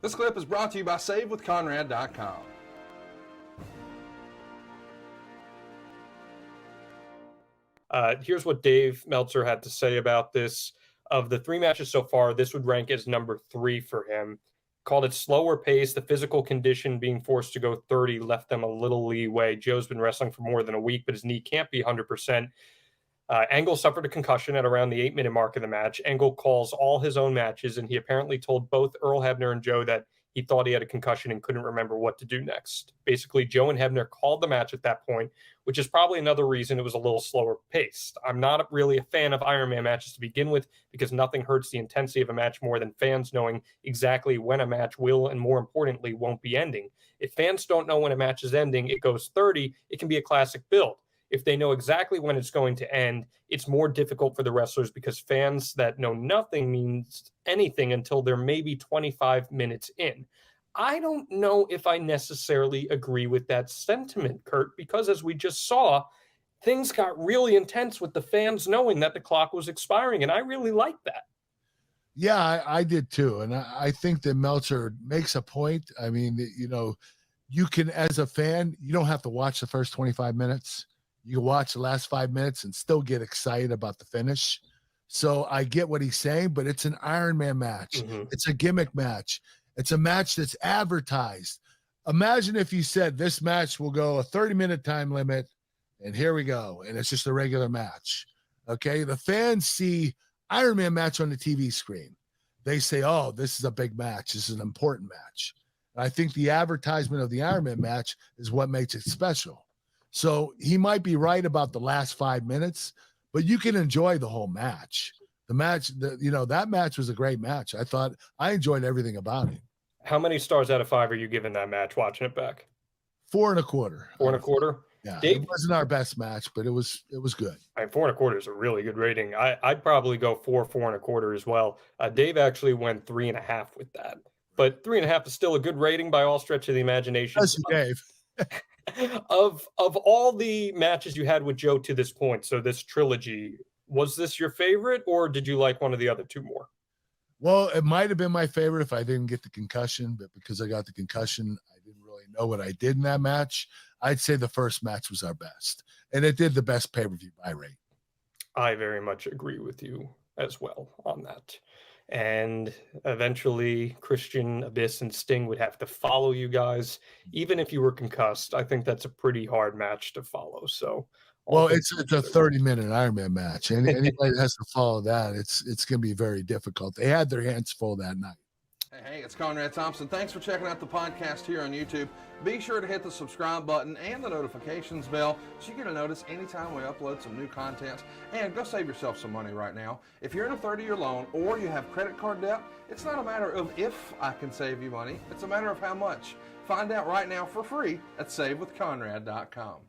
This clip is brought to you by SaveWithConrad.com. Here's what Dave Meltzer had to say about this. Of the 3 matches so far, this would rank as number 3 for him. Called it slower pace. The physical condition being forced to go 30 left them a little leeway. Joe's been wrestling for more than a week, but his knee can't be 100%. Angle suffered a concussion at around the 8-minute mark of the match. Angle calls all his own matches, and he apparently told both Earl Hebner and Joe that he thought he had a concussion and couldn't remember what to do next. Basically, Joe and Hebner called the match at that point, which is probably another reason it was a little slower paced. I'm not really a fan of Iron Man matches to begin with because nothing hurts the intensity of a match more than fans knowing exactly when a match will and, more importantly, won't be ending. If fans don't know when a match is ending, it goes 30, it can be a classic build. If they know exactly when it's going to end, it's more difficult for the wrestlers because fans that know nothing means anything until they're maybe 25 minutes in. I don't know if I necessarily agree with that sentiment, Kurt, because as we just saw, things got really intense with the fans knowing that the clock was expiring, and I really like that. Yeah, I did too. And I think that Meltzer makes a point. I mean, you know, you can, as a fan, you don't have to watch the first 25 minutes. You can watch the last 5 minutes and still get excited about the finish. So I get what he's saying, but it's an Iron Man match. Mm-hmm. It's a gimmick match. It's a match that's advertised. Imagine if you said this match will go a 30-minute time limit, and here we go, and it's just a regular match. Okay, the fans see Iron Man match on the TV screen. They say, oh, this is a big match. This is an important match. And I think the advertisement of the Iron Man match is what makes it special. So he might be right about the last 5 minutes, but you can enjoy the whole match. The match, that match was a great match. I enjoyed everything about it. How many stars out of 5 are you giving that match watching it back? 4.25. 4.25? Yeah, Dave, it wasn't our best match, but it was good. 4.25 is a really good rating. I'd probably go 4.25 as well. Dave actually went 3.5 with that, but 3.5 is still a good rating by all stretch of the imagination. Yes, Dave. Of all the matches you had with Joe to this point, so this trilogy, was this your favorite, or did you like one of the other 2 more? Well, it might have been my favorite if I didn't get the concussion, but because I got the concussion, I didn't really know what I did in that match. I'd say the first match was our best, and it did the best pay-per-view buy rate. I very much agree with you as well on that. And eventually Christian, Abyss, and Sting would have to follow you guys. Even if you were concussed, I think that's a pretty hard match to follow. So, well, it's a 30-minute Iron Man match. And anybody that has to follow that, it's going to be very difficult. They had their hands full that night. Hey, it's Conrad Thompson. Thanks for checking out the podcast here on YouTube. Be sure to hit the subscribe button and the notifications bell so you get a notice anytime we upload some new content. And go save yourself some money right now. If you're in a 30-year loan or you have credit card debt, it's not a matter of if I can save you money. It's a matter of how much. Find out right now for free at SaveWithConrad.com.